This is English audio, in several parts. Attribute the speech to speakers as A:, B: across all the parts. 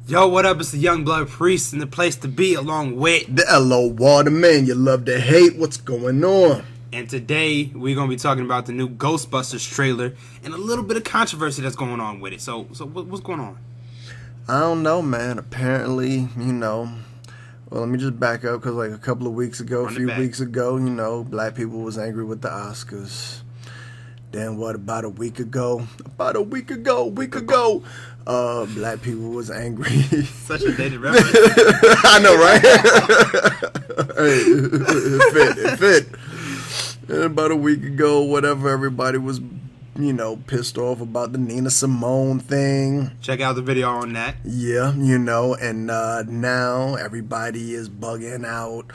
A: Yo, what up? It's the Young Blood Priest and the place to be along with
B: the LO Waterman. You love to hate. What's going on?
A: And today we're going to be talking about the new Ghostbusters trailer and a little bit of controversy that's going on with it. So what's going on?
B: I don't know, man. Apparently, well, let me just back up because like a couple of weeks ago, weeks ago, black people was angry with the Oscars. Then what, about a week ago, black people was angry.
A: Such a dated reference.
B: I know, right? Hey, it fit. And about a week ago, whatever, everybody was, pissed off about the Nina Simone thing.
A: Check out the video on that.
B: Yeah, and now everybody is bugging out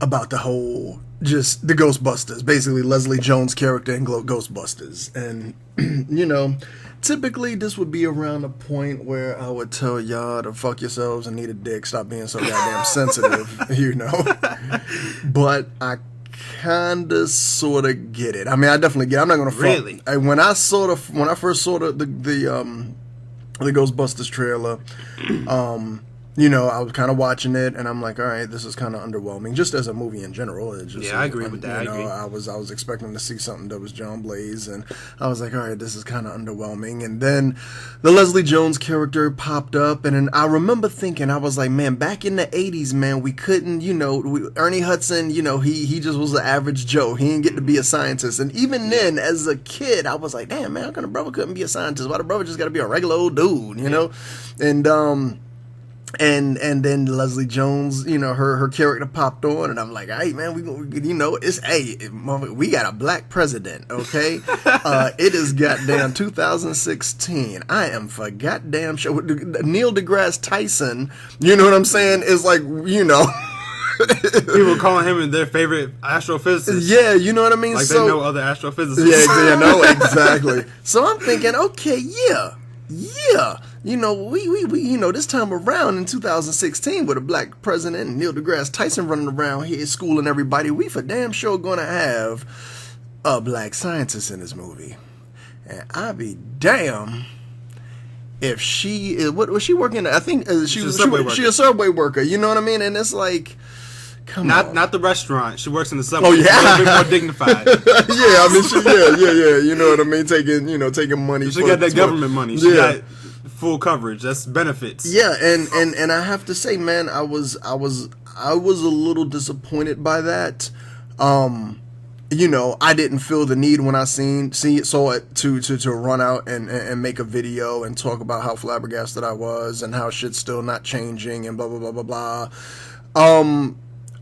B: about the whole, just the Ghostbusters, basically Leslie Jones' character in Ghostbusters. And, typically this would be around the point where I would tell y'all to fuck yourselves and eat a dick, stop being so goddamn sensitive, But I kinda sorta get it. I mean, I definitely get it. I'm not gonna fuck.
A: Really?
B: When I first saw the Ghostbusters trailer, I was kind of watching it, and I'm like, all right, this is kind of underwhelming, just as a movie in general. It just,
A: I agree with that.
B: I was expecting to see something that was John Blaze, and I was like, all right, this is kind of underwhelming. And then the Leslie Jones character popped up, and I remember thinking, I was like, man, back in the 80s, man, we couldn't, Ernie Hudson, he just was the average Joe. He didn't get to be a scientist. And even then, as a kid, I was like, damn, man, how come the brother couldn't be a scientist? Why the brother just got to be a regular old dude, And then Leslie Jones, her character popped on, and I'm like, hey man, we got a black president, okay? It is goddamn 2016. I am for goddamn sure. Neil deGrasse Tyson, you know what I'm saying? Is like,
A: People calling him their favorite astrophysicist.
B: Yeah, you know what I mean?
A: Like they know other astrophysicists.
B: Yeah, no, exactly. So I'm thinking, okay, yeah. We this time around in 2016 with a black president and Neil deGrasse Tyson running around here schooling everybody, we for damn sure gonna have a black scientist in this movie. And I be damn if she is, what was she working at? I think she a subway worker, you know what I mean? And it's like, come on.
A: Not the restaurant. She works in the subway.
B: Oh yeah,
A: she's a little bit more dignified.
B: Yeah, I mean, yeah. You know what I mean? Taking money.
A: She got that government money. She got full coverage. That's benefits.
B: Yeah, and I have to say, man, I was a little disappointed by that. I didn't feel the need when I saw it to run out and make a video and talk about how flabbergasted I was and how shit's still not changing and blah blah blah blah blah.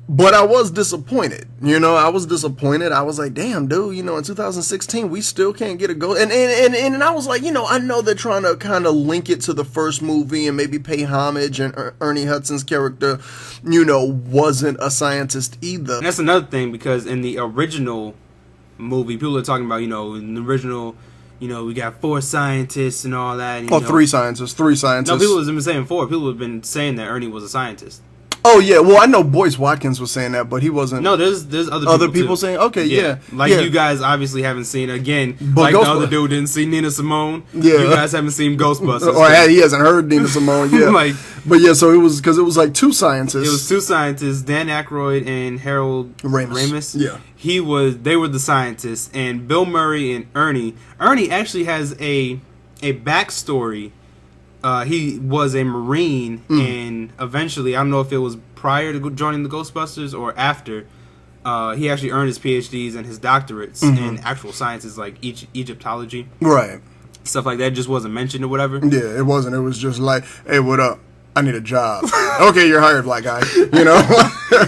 B: But I was disappointed, I was disappointed. I was like, damn, dude, in 2016, we still can't get a go. And I was like, I know they're trying to kind of link it to the first movie and maybe pay homage. And Ernie Hudson's character, wasn't a scientist either.
A: And that's another thing, because in the original movie, people are talking about, in the original, we got 4 scientists and all that. And,
B: 3 scientists. No,
A: people have been saying 4. People have been saying that Ernie was a scientist.
B: Oh yeah, well I know Boyce Watkins was saying that, but he wasn't.
A: No, there's other people
B: saying, okay, yeah.
A: You guys obviously haven't seen it. Again, but like the other dude didn't see Nina Simone. Yeah, you guys haven't seen Ghostbusters.
B: Or he hasn't heard Nina Simone. Yeah, but yeah, so it was because it was like 2 scientists.
A: It was 2 scientists, Dan Aykroyd and Harold Ramis.
B: Yeah,
A: they were the scientists, and Bill Murray and Ernie. Ernie actually has a backstory. He was a Marine, and eventually, I don't know if it was prior to joining the Ghostbusters or after, he actually earned his PhDs and his doctorates in actual sciences like Egyptology.
B: Right.
A: Stuff like that just wasn't mentioned or whatever.
B: Yeah, it wasn't. It was just like, hey, what up? I need a job. Okay, you're hired, black guy.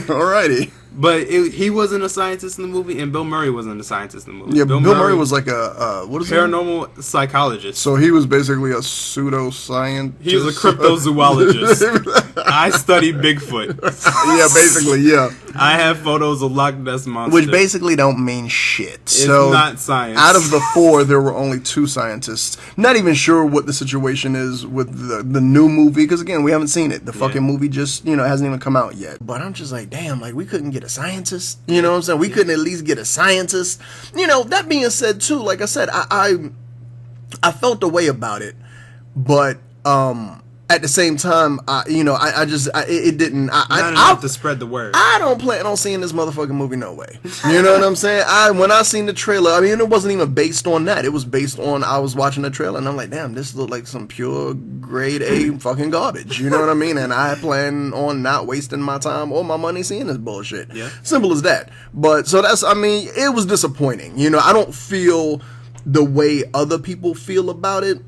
B: Alrighty.
A: But he wasn't a scientist in the movie, and Bill Murray wasn't a scientist in the movie.
B: Yeah, Bill Murray was like a
A: paranormal psychologist.
B: So he was basically a pseudoscientist.
A: He was a cryptozoologist. I study Bigfoot.
B: Yeah, basically, yeah.
A: I have photos of Loch Ness Monster.
B: Which basically don't mean shit.
A: It's not science.
B: Out of the 4, there were only 2 scientists. Not even sure what the situation is with the new movie, because again, we haven't seen it. The fucking movie just, hasn't even come out yet. But I'm just like, damn, like we couldn't get a scientist. You know what I'm saying? We couldn't at least get a scientist. That being said too, like I said, I felt a way about it. But at the same time, it didn't.
A: Not enough to spread the word.
B: I don't plan on seeing this motherfucking movie. No way. You know what I'm saying? When I seen the trailer, I mean, it wasn't even based on that. It was based on I was watching the trailer and I'm like, damn, this looked like some pure grade A fucking garbage. You know what I mean? And I plan on not wasting my time or my money seeing this bullshit.
A: Yeah.
B: Simple as that. But so that's, I mean, it was disappointing. You know, I don't feel the way other people feel about it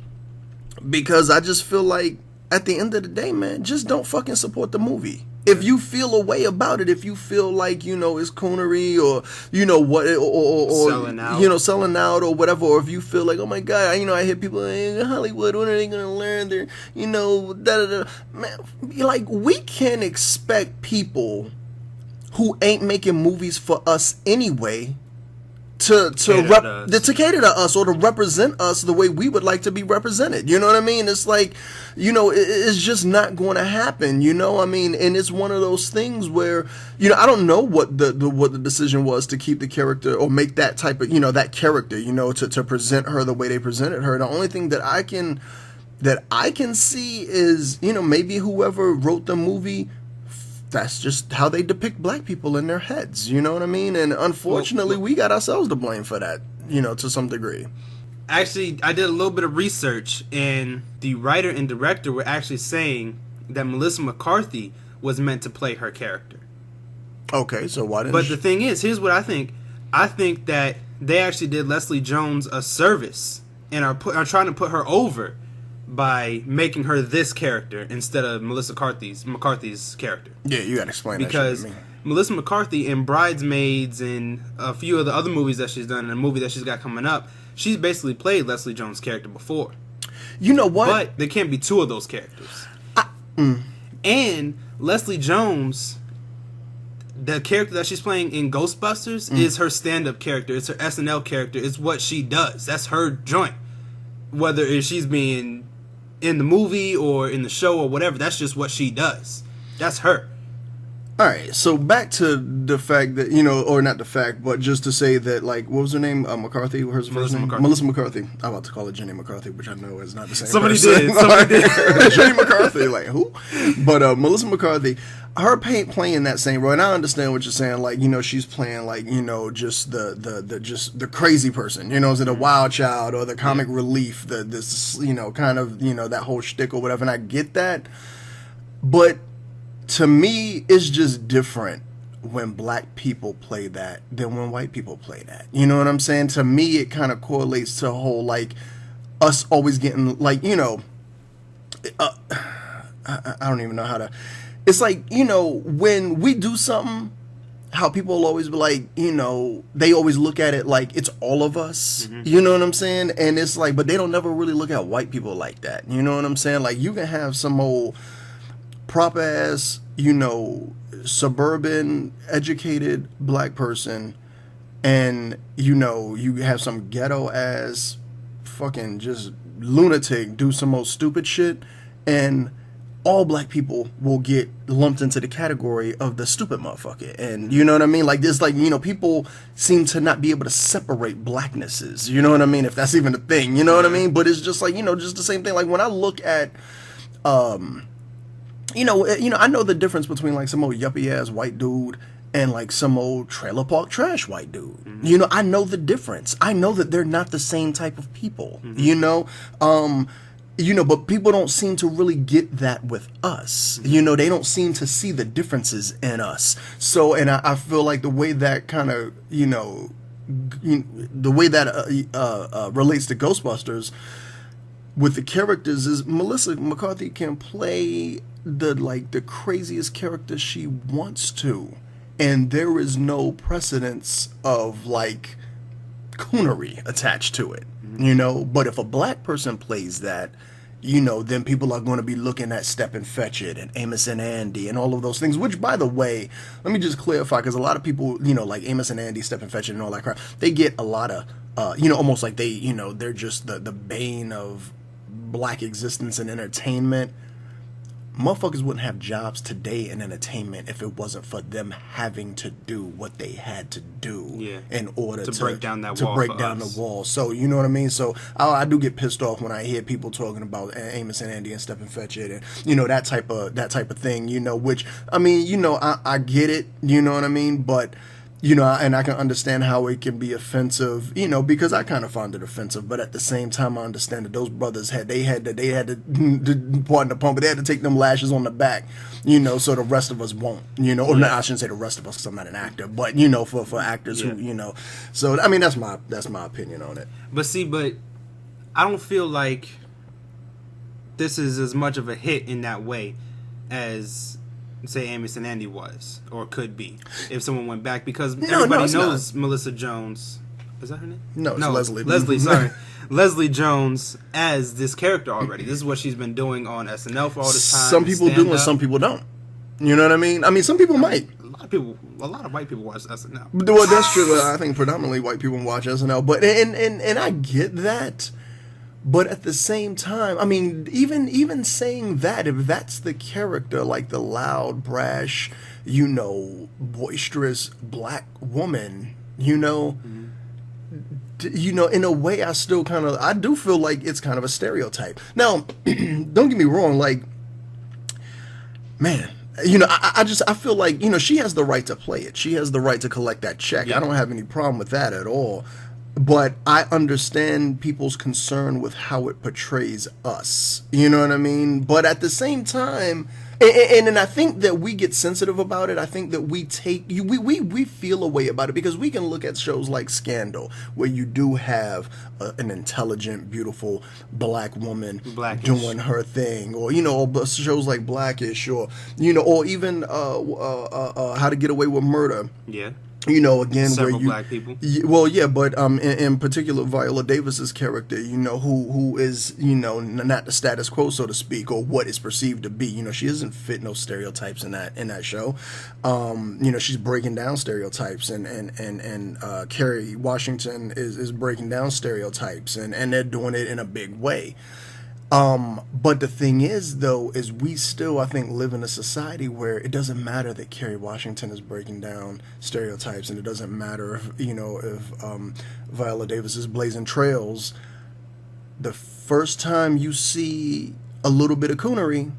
B: because I just feel like at the end of the day, man, just don't fucking support the movie. If you feel a way about it, if you feel like, you know, it's coonery or, you know, what, or
A: selling out.
B: You know, selling out or whatever, or if you feel like, oh my God, you know, I hear people in Hollywood, when are they going to learn their, you know, da-da-da. Man, like, we can't expect people who ain't making movies for us anyway to cater to us or to represent us the way we would like to be represented. You know what I mean? It's like, you know, it's just not going to happen. You know, I mean, and it's one of those things where, you know, I don't know what the decision was to keep the character or make that type of, you know, that character, you know, to present her the way they presented her. The only thing that I can see is, you know, maybe whoever wrote the movie, that's just how they depict black people in their heads. You know what I mean? And unfortunately, we got ourselves to blame for that, you know, to some degree.
A: Actually, I did a little bit of research, and the writer and director were actually saying that Melissa McCarthy was meant to play her character.
B: Okay, so why didn't
A: But the thing is, here's what I think. I think that they actually did Leslie Jones a service and are trying to put her over by making her this character instead of Melissa McCarthy's character.
B: Yeah, you gotta explain
A: because
B: that shit to me.
A: Melissa McCarthy in Bridesmaids and a few of the other movies that she's done and a movie that she's got coming up, she's basically played Leslie Jones' character before.
B: You know what?
A: But there can't be two of those characters. And Leslie Jones, the character that she's playing in Ghostbusters is her stand-up character. It's her SNL character. It's what she does. That's her joint. Whether she's being in the movie or in the show or whatever, that's just what she does. That's her.
B: All right, so back to the fact that, you know, or not the fact, but just to say that, like, what was her name? McCarthy? Her first name?
A: McCarthy.
B: Melissa McCarthy. I'm about to call her Jenny McCarthy, which I know is not the same
A: Somebody
B: person.
A: did. Somebody did.
B: Jenny McCarthy, like, who? But Melissa McCarthy, her playing that same role, and I understand what you're saying, like, you know, she's playing, like, you know, just the crazy person, you know, is it a wild child or the comic relief, this, you know, kind of, you know, that whole shtick or whatever, and I get that, but to me, it's just different when black people play that than when white people play that. You know what I'm saying? To me, it kind of correlates to a whole, like, us always getting, like, you know, I don't even know how to, it's like, you know, when we do something, how people always be like, you know, they always look at it like it's all of us. Mm-hmm. You know what I'm saying? And it's like, but they don't never really look at white people like that. You know what I'm saying? Like, you can have some old prop ass, you know, suburban educated black person, and, you know, you have some ghetto ass fucking just lunatic do some most stupid shit, and all black people will get lumped into the category of the stupid motherfucker. And you know what I mean? Like, there's, like, you know, people seem to not be able to separate blacknesses. You know what I mean? If that's even a thing, you know what I mean? But it's just like, you know, just the same thing. Like, when I look at, you know, I know the difference between, like, some old yuppie ass white dude and, like, some old trailer park trash white dude. Mm-hmm. You know, I know the difference. I know that they're not the same type of people. Mm-hmm. You know, but people don't seem to really get that with us. Mm-hmm. You know, they don't seem to see the differences in us. So, and I feel like the way that kind of, you know, the way that relates to Ghostbusters with the characters is Melissa McCarthy can play the craziest character she wants to, and there is no precedence of, like, coonery attached to it, you know. But if a black person plays that, you know, then people are going to be looking at Step and Fetch It and Amos and Andy and all of those things, which, by the way, let me just clarify, because a lot of people, you know, like Amos and Andy, Step and Fetch It and all that crap, they get a lot of, you know, almost like they, you know, they're just the bane of black existence and entertainment. motherfuckers wouldn't have jobs today in entertainment if it wasn't for them having to do what they had to do in order to
A: break down that
B: wall. The wall. So you know what I mean. So I do get pissed off when I hear people talking about Amos and Andy and Stephen Fetchit and that type of thing. Which I mean, I get it. You know what I mean, but. And I can understand how it can be offensive, because I kind of find it offensive. But at the same time, I understand that those brothers had to pardon the pun, but they had to take them lashes on the back, so the rest of us won't, or not, I shouldn't say the rest of us because I'm not an actor, but for actors who, so I mean that's my opinion on it.
A: But I don't feel like this is as much of a hit in that way as. Say Amos and Andy was or could be if someone went back because everybody knows not. Melissa Jones. Is that her name?
B: No, it's Leslie.
A: Leslie, sorry. Leslie Jones as this character already. This is what she's been doing on SNL for all this time.
B: Some people do and some people don't. You know what I mean? I mean, some people might.
A: A lot of white people watch SNL.
B: Well, that's true. I think predominantly white people watch SNL, but and I get that. But at the same time, I mean, even saying that, if that's the character, like the loud, brash, boisterous black woman, in a way, I do feel like it's kind of a stereotype. Now, don't get me wrong, like, man. I feel like, she has the right to play it. She has the right to collect that check. Yeah. I don't have any problem with that at all. But I understand people's concern with how it portrays us. You know what I mean? But at the same time, and I think that we get sensitive about it. I think that we feel a way about it because we can look at shows like Scandal, where you do have an intelligent, beautiful black woman doing her thing, or shows like Blackish, or or even How to Get Away with Murder.
A: Yeah.
B: Again,
A: several black people.
B: Well, yeah, but in particular, Viola Davis's character, who is, not the status quo, so to speak, or what is perceived to be. She doesn't fit no stereotypes in that show. She's breaking down stereotypes, and Kerry Washington is breaking down stereotypes, and they're doing it in a big way. But the thing is, though, is we still, I think, live in a society where it doesn't matter that Kerry Washington is breaking down stereotypes, and it doesn't matter if Viola Davis is blazing trails. The first time you see a little bit of Coonery,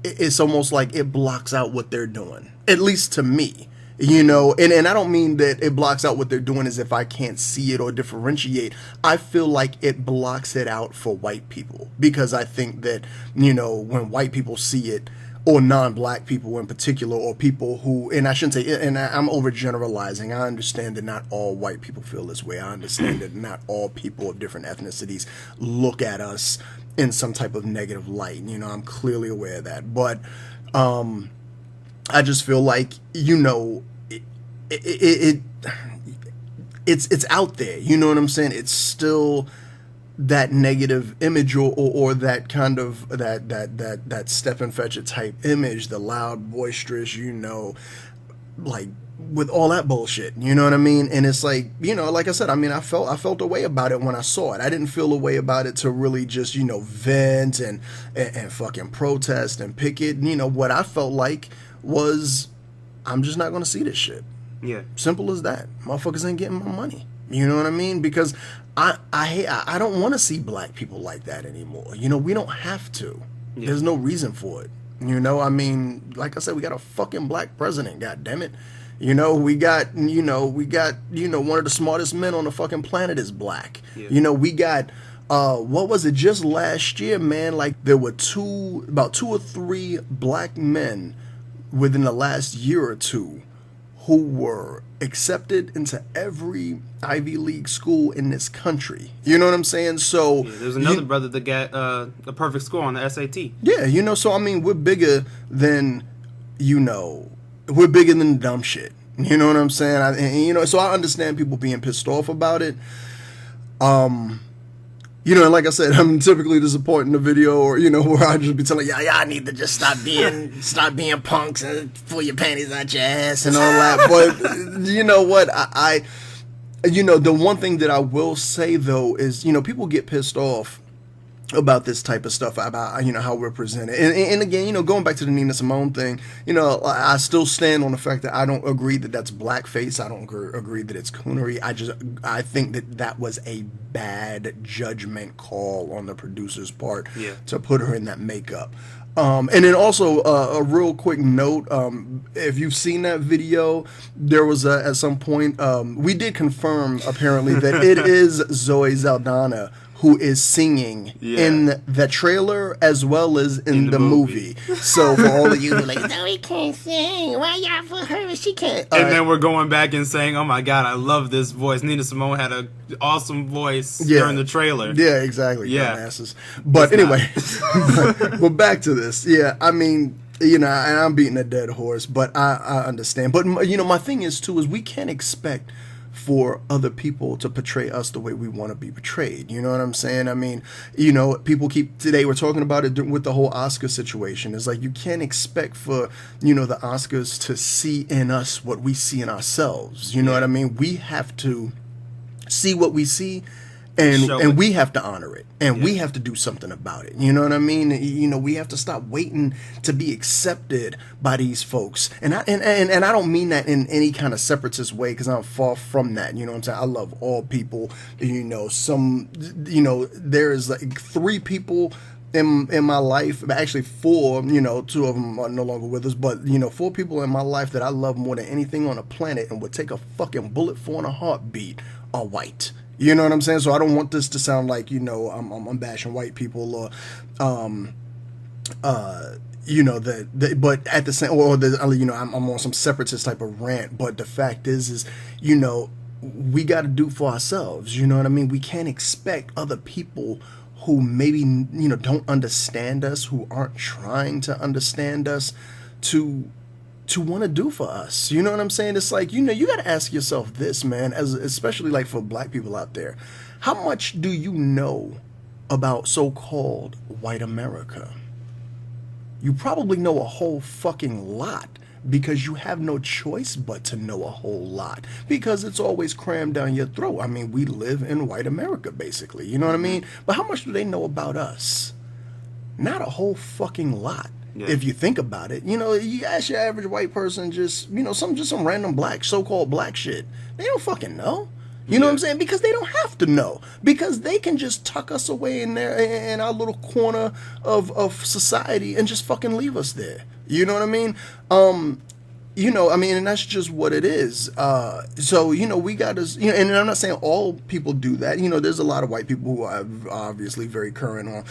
B: it's almost like it blocks out what they're doing, at least to me. And I don't mean that it blocks out what they're doing as if I can't see it or differentiate. I feel like it blocks it out for white people because I think that, when white people see it, or non-black people in particular, or people who, and I shouldn't say, and I'm overgeneralizing. I understand that not all white people feel this way. I understand that not all people of different ethnicities look at us in some type of negative light. I'm clearly aware of that. But I just feel like, it's out there. You know what I'm saying? It's still that negative image or that kind of that Stephen Fetchit type image, the loud, boisterous, like with all that bullshit. You know what I mean? And it's like, like I said, I mean, I felt a way about it when I saw it. I didn't feel a way about it to really just, vent and fucking protest and picket. What I felt like was, I'm just not going to see this shit.
A: Yeah.
B: Simple as that. Motherfuckers ain't getting my money. You know what I mean? Because I don't want to see black people like that anymore. We don't have to. Yeah. There's no reason for it. I mean, like I said, we got a fucking black president, god damn it. We got one of the smartest men on the fucking planet is black. Yeah. We got what was it just last year, man? Like there were about 2 or 3 black men within the last year or two who were accepted into every Ivy League school in this country. You know what I'm saying? So
A: there's another brother that got a perfect score on the SAT.
B: Yeah, so I mean, we're bigger than, we're bigger than dumb shit. You know what I'm saying? So I understand people being pissed off about it. And like I said, I'm typically disappointing the video, or where I just be telling y'all need to just stop being punks and pull your panties out your ass and all that. But you know what? I the one thing that I will say though is, people get pissed off about this type of stuff, about how we're presented, and again, going back to the Nina Simone thing, I still stand on the fact that I don't agree that that's blackface. I don't agree that it's coonery. I think that was a bad judgment call on the producer's part to put her in that makeup. And then also a real quick note, if you've seen that video, there was at some point we did confirm apparently that it is Zoe Saldana who is singing in the trailer as well as in the movie. So for all of you who are like, Zoe can't sing, why y'all for her? She can't.
A: And then we're going back and saying, oh my God, I love this voice. Nina Simone had an awesome voice during the trailer.
B: Yeah, exactly. Yeah. Dumbasses. But anyway, but back to this. Yeah, I mean, and I'm beating a dead horse, but I understand. But, my thing is, too, is we can't expect for other people to portray us the way we want to be portrayed. You know what I'm saying? I mean, people today we're talking about it with the whole Oscar situation. It's like you can't expect for, the Oscars to see in us what we see in ourselves. You know what I mean? We have to see what we see, and we have to honor it, and we have to do something about it. You know what I mean? We have to stop waiting to be accepted by these folks. And I don't mean that in any kind of separatist way, because I'm far from that. You know what I'm saying? I love all people. There's like 3 people in my life, actually 4, 2 of them are no longer with us, but 4 people in my life that I love more than anything on the planet and would take a fucking bullet for in a heartbeat are white. You know what I'm saying? So I don't want this to sound like, I'm bashing white people or, but at the same, I'm on some separatist type of rant. But the fact is, we got to do for ourselves. You know what I mean? We can't expect other people who maybe, don't understand us, who aren't trying to understand us, to want to do for us. You know what I'm saying? It's like, you got to ask yourself this, man, especially like for black people out there. How much do you know about so-called white America? You probably know a whole fucking lot, because you have no choice but to know a whole lot, because it's always crammed down your throat. I mean, we live in white America, basically. You know what I mean? But how much do they know about us? Not a whole fucking lot. Yeah. If you think about it, you ask your average white person just some random so-called black shit. They don't fucking know. You know what I'm saying? Because they don't have to know. Because they can just tuck us away in there in our little corner of society and just fucking leave us there. You know what I mean? And that's just what it is. So, we got to, and I'm not saying all people do that. There's a lot of white people who are obviously very current on,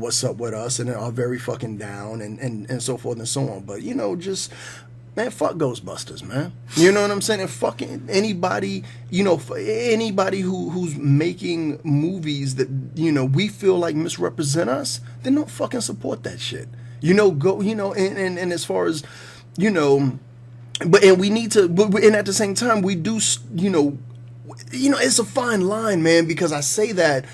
B: what's up with us, and are very fucking down and so forth and so on. But, just, man, fuck Ghostbusters, man. You know what I'm saying? And fucking anybody, anybody who's making movies that, we feel like misrepresent us, then don't fucking support that shit. And as far as, and we need to, and at the same time, we do, it's a fine line, man, because I say that,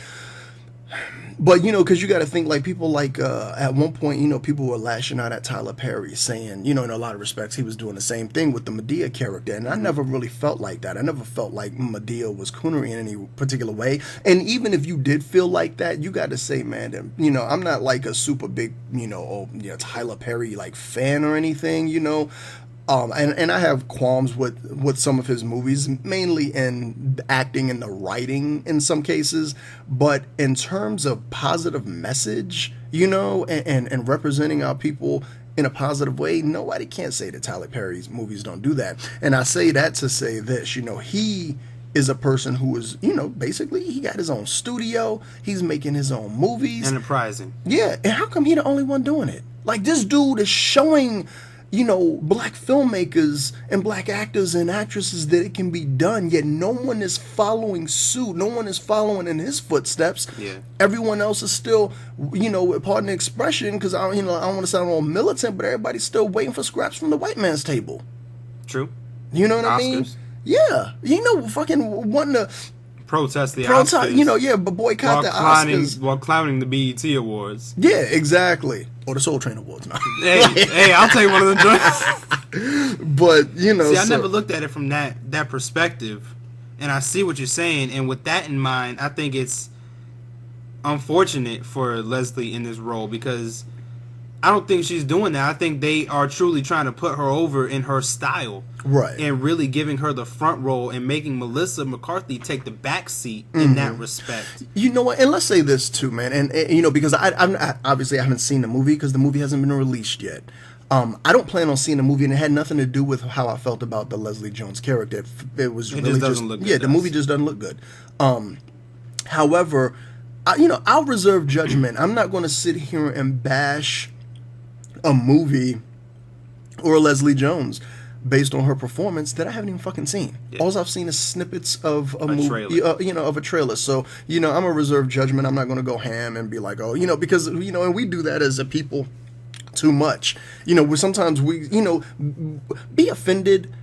B: but, because you got to think, like, people like, at one point, people were lashing out at Tyler Perry, saying, in a lot of respects, he was doing the same thing with the Medea character, and I never really felt like that. I never felt like Medea was coonery in any particular way, and even if you did feel like that, you got to say, man, I'm not like a super big, Tyler Perry, like, fan or anything, and I have qualms with some of his movies, mainly in the acting and the writing in some cases. But in terms of positive message, and representing our people in a positive way, nobody can't say that Tyler Perry's movies don't do that. And I say that to say this, he is a person who is, basically he got his own studio. He's making his own movies.
A: Enterprising.
B: Yeah. And how come he the only one doing it? Like, this dude is showing, black filmmakers and black actors and actresses that it can be done, yet no one is following suit. No one is following in his footsteps.
A: Yeah.
B: Everyone else is still, pardon the expression, because I don't want to sound all militant, but everybody's still waiting for scraps from the white man's table.
A: True.
B: You know what I mean? Yeah. Fucking wanting to
A: protest the Oscars.
B: But boycott the Oscars.
A: While clowning the BET Awards.
B: Yeah, exactly. Or the Soul Train Awards. No.
A: Hey, I'll take one of them joints.
B: But,
A: See, I never looked at it from that perspective. And I see what you're saying. And with that in mind, I think it's unfortunate for Leslie in this role because I don't think she's doing that. I think they are truly trying to put her over in her style.
B: Right.
A: And really giving her the front role and making Melissa McCarthy take the back seat in that respect.
B: You know what? And let's say this too, man. And you know, because I obviously I haven't seen the movie because the movie hasn't been released yet. I don't plan on seeing the movie, and it had nothing to do with how I felt about the Leslie Jones character. It was really
A: just doesn't look good.
B: Yeah, the movie just doesn't look good. However, I'll reserve judgment. I'm not going to sit here and bash a movie or Leslie Jones based on her performance that I haven't even fucking seen. Yeah. All I've seen is snippets of a movie, of a trailer. So, I'm a reserve judgment. I'm not going to go ham and be like, oh, because, and we do that as a people too much. Sometimes we, be offended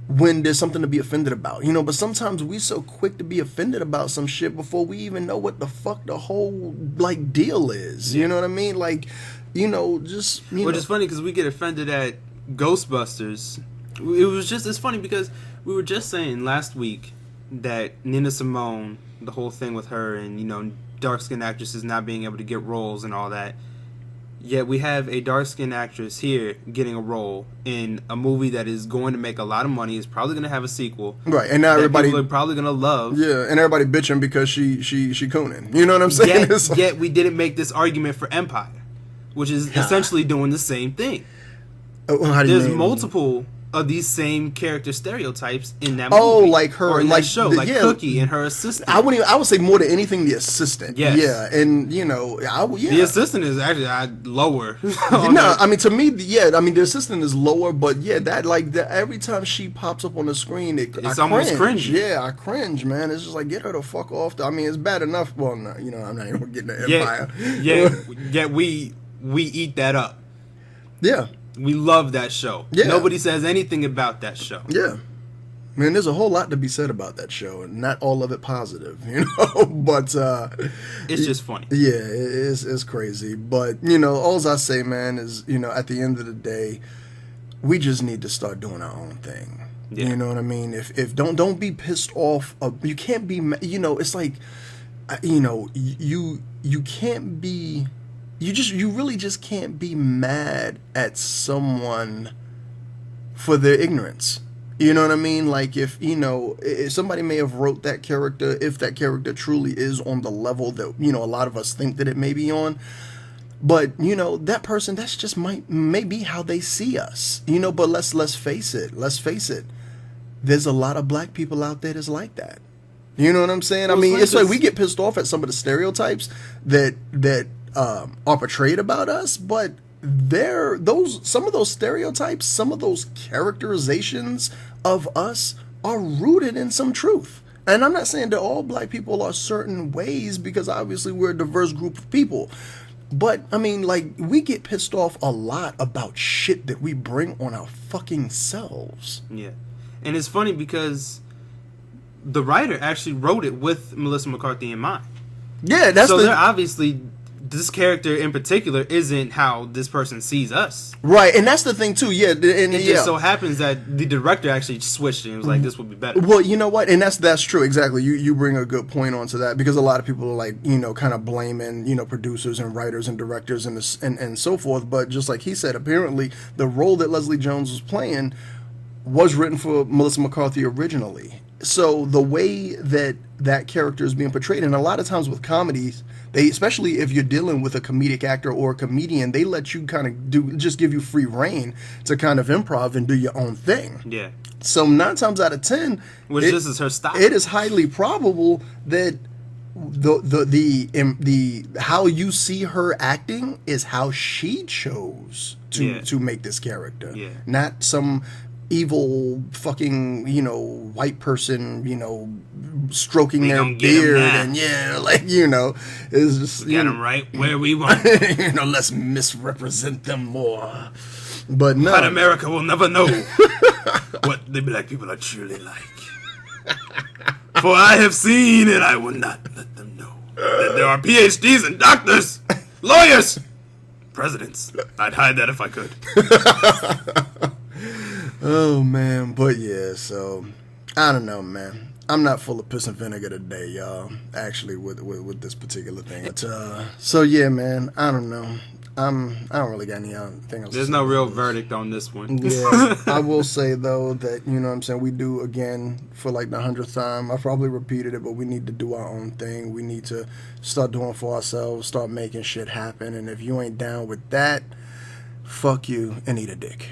B: when there's something to be offended about, but sometimes we so quick to be offended about some shit before we even know what the fuck the whole, deal is. You know what I mean? Just,
A: Which is funny because we get offended at Ghostbusters. It's funny because we were just saying last week that Nina Simone, the whole thing with her and, dark-skinned actresses not being able to get roles and all that. Yet we have a dark-skinned actress here getting a role in a movie that is going to make a lot of money. Is probably going to have a sequel,
B: right? And now everybody
A: people are probably going to love.
B: Yeah, and everybody bitching because she cooning. You know what I'm saying?
A: Yet we didn't make this argument for Empire, which is essentially doing the same thing. There's multiple of these same character stereotypes in that movie.
B: Oh, like her,
A: or in that show, Cookie and her assistant.
B: I would say more than anything, the assistant.
A: Yes.
B: Yeah, and
A: the assistant is actually lower.
B: No, I mean to me, the assistant is lower, but every time she pops up on the screen,
A: it's almost cringe.
B: Yeah, I cringe, man. It's just like get her the fuck off. It's bad enough. Well, no, I'm not even getting the Empire.
A: Yeah, we eat that up.
B: Yeah.
A: We love that show. Yeah. Nobody says anything about that show.
B: Yeah. Man, there's a whole lot to be said about that show, and not all of it positive, but
A: it's just funny.
B: Yeah, it's crazy. But, all I say, man, is, at the end of the day, we just need to start doing our own thing. Yeah. You know what I mean? If don't be pissed off. You can't be, it's like, you can't be. You really just can't be mad at someone for their ignorance. You know what I mean? Like if somebody may have wrote that character, if that character truly is on the level that, a lot of us think that it may be on. But, that person, that's just may be how they see us. But let's face it. There's a lot of black people out there that's like that. You know what I'm saying? I mean, it's like we get pissed off at some of the stereotypes that are portrayed about us, but some of those stereotypes, some of those characterizations of us are rooted in some truth. And I'm not saying that all black people are certain ways, because obviously we're a diverse group of people. But I mean, we get pissed off a lot about shit that we bring on our fucking selves.
A: Yeah. And it's funny because the writer actually wrote it with Melissa McCarthy in mind.
B: Yeah,
A: they're obviously, this character in particular isn't how this person sees us.
B: Right, and that's the thing too. Yeah, and
A: it just so happens that the director actually switched and was like, "This would be better."
B: Well, you know what, and that's true. Exactly, you bring a good point onto that, because a lot of people are kind of blaming producers and writers and directors and so forth. But just like he said, apparently the role that Leslie Jones was playing was written for Melissa McCarthy originally. So the way that character is being portrayed, and a lot of times with comedies, especially if you're dealing with a comedic actor or a comedian, they let you kind of just give you free reign to kind of improv and do your own thing.
A: Yeah.
B: So 9 times out of 10,
A: this is her style.
B: It is highly probable that the how you see her acting is how she chose to make this character. Yeah. Not some evil fucking white person stroking their beard and it's just
A: get them right where we want
B: let's misrepresent them more. But no,
A: but America will never know what the black people are truly like, for I have seen and I will not let them know that there are PhDs and doctors, lawyers, presidents. I'd hide that if I could.
B: Oh man, but yeah, so I don't know, man. I'm not full of piss and vinegar today, y'all. Actually, with this particular thing. But, so yeah, man. I don't know. I don't really got anything else.
A: There's no real verdict on this one.
B: Yeah, I will say though that, you know what I'm saying, we do again for like the 100th time. I probably repeated it, but we need to do our own thing. We need to start doing for ourselves, start making shit happen. And if you ain't down with that, fuck you and eat a dick.